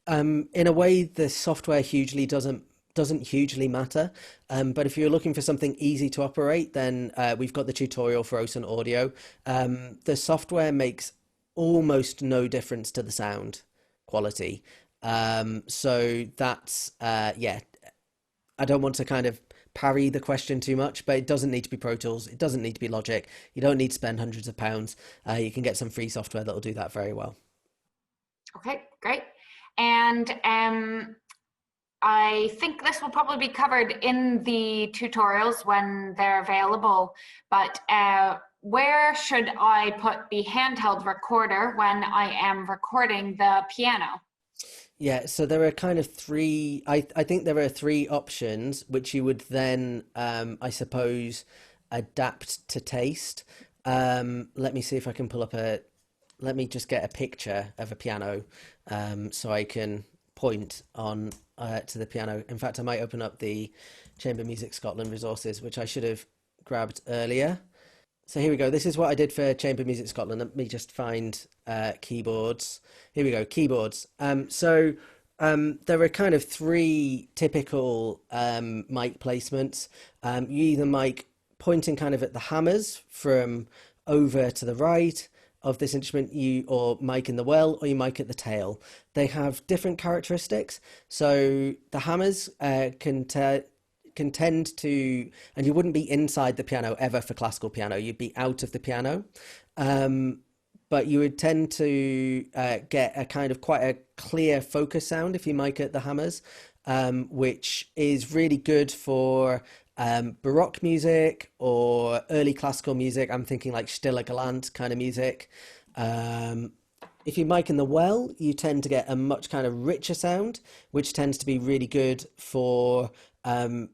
In a way, the software doesn't hugely matter, but if you're looking for something easy to operate, then we've got the tutorial for Osen Audio. The software makes almost no difference to the sound quality. So that's, yeah, I don't want to kind of parry the question too much, but it doesn't need to be Pro Tools. It doesn't need to be Logic. You don't need to spend hundreds of pounds. You can get some free software that will do that very well. Okay, great. And I think this will probably be covered in the tutorials when they're available, but where should I put the handheld recorder when I am recording the piano? Yeah, so there are kind of three, I think there are three options which you would then, I suppose, adapt to taste. Let me see if I can pull up let me just get a picture of a piano so I can point on to the piano. In fact, I might open up the Chamber Music Scotland resources, which I should have grabbed earlier. So here we go. This is what I did for Chamber Music Scotland. Let me just find keyboards. Here we go, keyboards. So there are kind of three typical mic placements. You either mic pointing kind of at the hammers from over to the right of this instrument, or mic in the well, or you mic at the tail. They have different characteristics. So the hammers can tend to, and you wouldn't be inside the piano ever for classical piano, you'd be out of the piano, but you would tend to get a kind of quite a clear focus sound if you mic at the hammers, which is really good for Baroque music or early classical music. I'm thinking like Stille Galant kind of music. If you mic in the well, you tend to get a much kind of richer sound, which tends to be really good for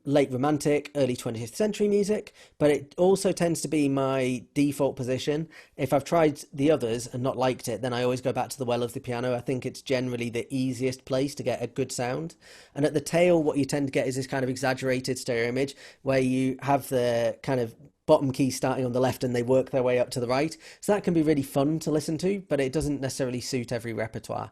late Romantic, early 20th century music, but it also tends to be my default position. If I've tried the others and not liked it, then I always go back to the well of the piano. I think it's generally the easiest place to get a good sound. And at the tail, what you tend to get is this kind of exaggerated stereo image where you have the kind of bottom key starting on the left and they work their way up to the right. So that can be really fun to listen to, but it doesn't necessarily suit every repertoire.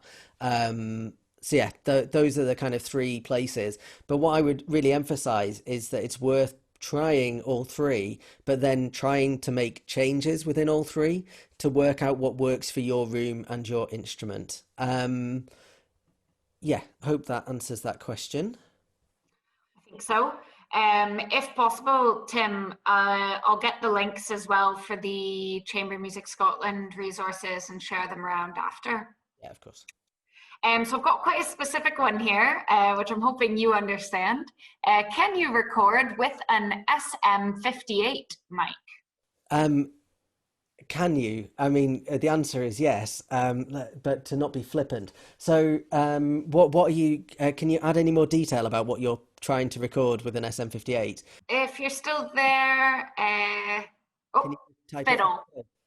So yeah, those are the kind of three places. But what I would really emphasize is that it's worth trying all three, but then trying to make changes within all three to work out what works for your room and your instrument. Yeah, hope that answers that question. I think so. If possible, Tim, I'll get the links as well for the Chamber Music Scotland resources and share them around after. Yeah, of course. So I've got quite a specific one here, which I'm hoping you understand. Can you record with an SM58 mic? Can you? I mean, the answer is yes, but to not be flippant. So, what are you? Can you add any more detail about what you're trying to record with an SM58? If you're still there, Can oh, you type it? fiddle.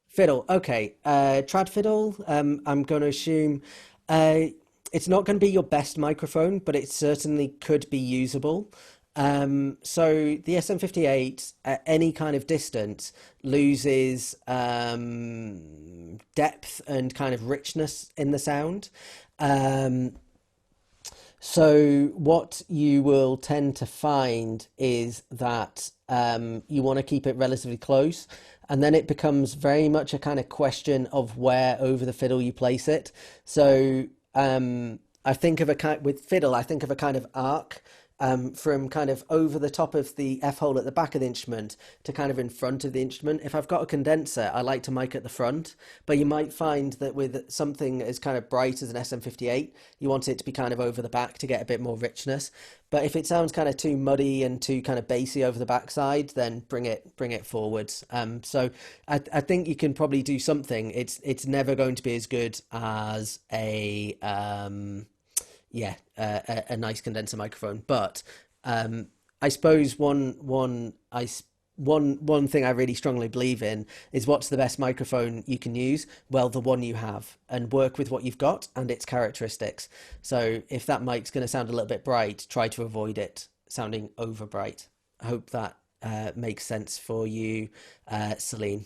Fiddle. Okay. Trad fiddle. I'm going to assume it's not going to be your best microphone, but it certainly could be usable. So the SM58 at any kind of distance loses depth and kind of richness in the sound. So what you will tend to find is that you want to keep it relatively close, and then it becomes very much a kind of question of where over the fiddle you place it. So I think of a kind with fiddle, I think of a kind of arc from kind of over the top of the F hole at the back of the instrument to kind of in front of the instrument. If I've got a condenser, I like to mic at the front, but you might find that with something as kind of bright as an SM58, you want it to be kind of over the back to get a bit more richness. But if it sounds kind of too muddy and too kind of bassy over the backside, then bring it forwards. So I think you can probably do something. It's never going to be as good as a nice condenser microphone. But I suppose one thing I really strongly believe in is what's the best microphone you can use? Well, the one you have, and work with what you've got and its characteristics. So if that mic's going to sound a little bit bright, try to avoid it sounding over bright. I hope that makes sense for you, Celine.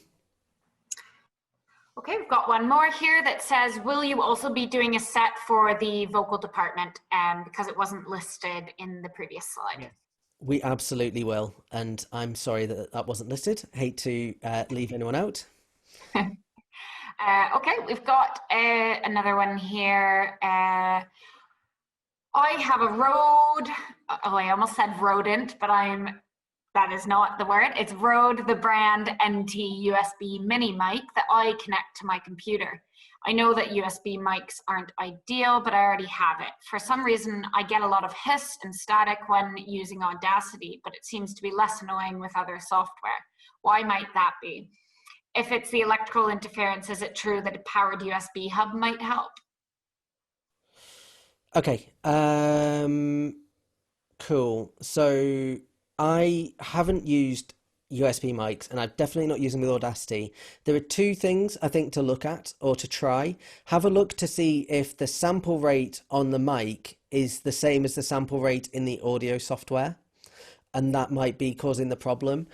Okay, we've got one more here that says, will you also be doing a set for the vocal department? Because it wasn't listed in the previous slide. Yeah. We absolutely will. And I'm sorry that that wasn't listed. Hate to leave anyone out. Okay, we've got another one here. I have a Rode, oh, I almost said rodent, but that is not the word. It's Rode, the brand NT USB mini mic that I connect to my computer. I know that USB mics aren't ideal, but I already have it. For some reason, I get a lot of hiss and static when using Audacity, but it seems to be less annoying with other software. Why might that be? If it's the electrical interference, is it true that a powered USB hub might help? Okay, cool. So I haven't used USB mics, and I'm definitely not using with Audacity. There are two things I think to look at or to try. Have a look to see if the sample rate on the mic is the same as the sample rate in the audio software, and that might be causing the problem.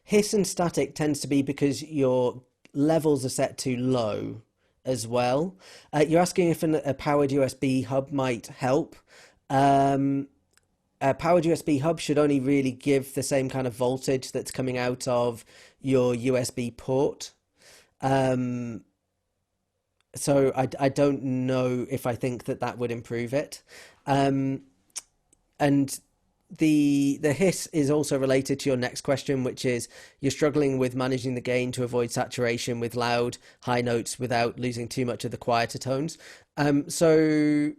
Hiss and static tends to be because your levels are set too low as well. You're asking if a powered USB hub might help. A powered USB hub should only really give the same kind of voltage that's coming out of your USB port. So I don't know if I think that would improve it. And the hiss is also related to your next question, which is you're struggling with managing the gain to avoid saturation with loud high notes without losing too much of the quieter tones. So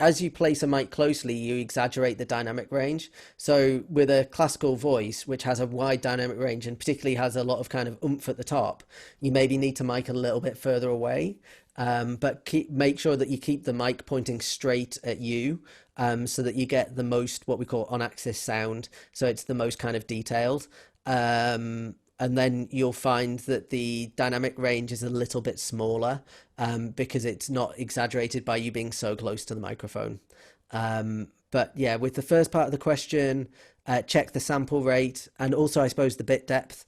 as you place a mic closely, you exaggerate the dynamic range. So with a classical voice, which has a wide dynamic range and particularly has a lot of kind of oomph at the top, you maybe need to mic a little bit further away. But make sure that you keep the mic pointing straight at you, so that you get the most what we call on-axis sound. So it's the most kind of detailed. And then you'll find that the dynamic range is a little bit smaller, because it's not exaggerated by you being so close to the microphone. But yeah, with the first part of the question, check the sample rate and also I suppose the bit depth.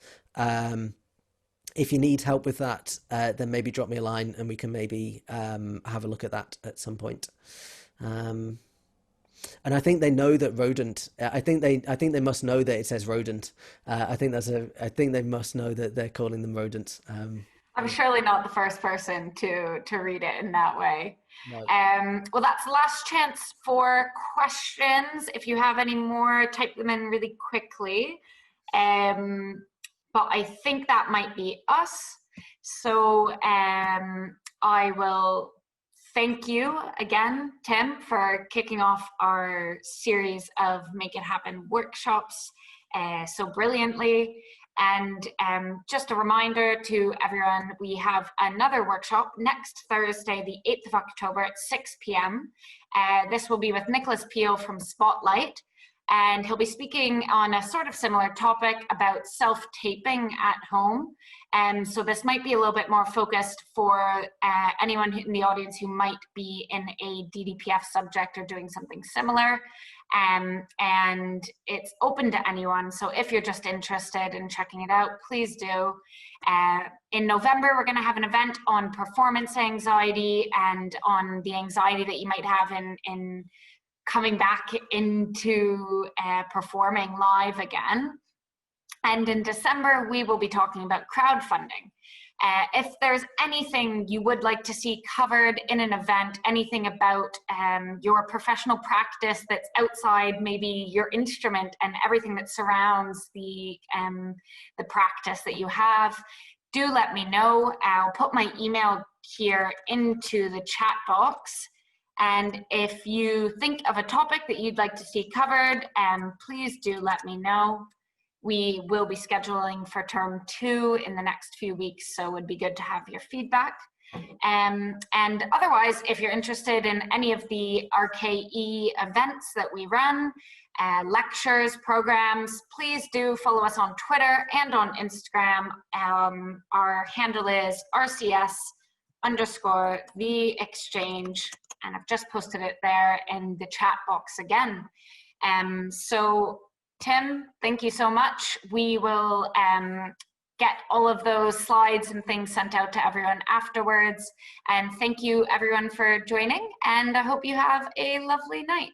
If you need help with that, then maybe drop me a line and we can maybe have a look at that at some point. And I think they know that rodent. I think they must know that it says rodent. I think they must know that they're calling them rodents. I'm surely not the first person to read it in that way. No. Well, that's the last chance for questions. If you have any more, type them in really quickly. But I think that might be us. So I will thank you again, Tim, for kicking off our series of Make It Happen workshops so brilliantly. And just a reminder to everyone, we have another workshop next Thursday, the 8th of October at 6 p.m. This will be with Nicholas Peel from Spotlight, and he'll be speaking on a sort of similar topic about self-taping at home. And so this might be a little bit more focused for anyone in the audience who might be in a DDPF subject or doing something similar. And it's open to anyone. So if you're just interested in checking it out, please do. In November, we're going to have an event on performance anxiety and on the anxiety that you might have in coming back into performing live again. And in December, we will be talking about crowdfunding. If there's anything you would like to see covered in an event, anything about your professional practice that's outside maybe your instrument and everything that surrounds the practice that you have, do let me know. I'll put my email here into the chat box. And if you think of a topic that you'd like to see covered, please do let me know. We will be scheduling for term 2 in the next few weeks, so it would be good to have your feedback. And otherwise, if you're interested in any of the RKE events that we run, lectures, programs, please do follow us on Twitter and on Instagram. Our handle is RCS_the exchange, and I've just posted it there in the chat box again. So Tim, thank you so much. We will get all of those slides and things sent out to everyone afterwards. And thank you everyone for joining, and I hope you have a lovely night.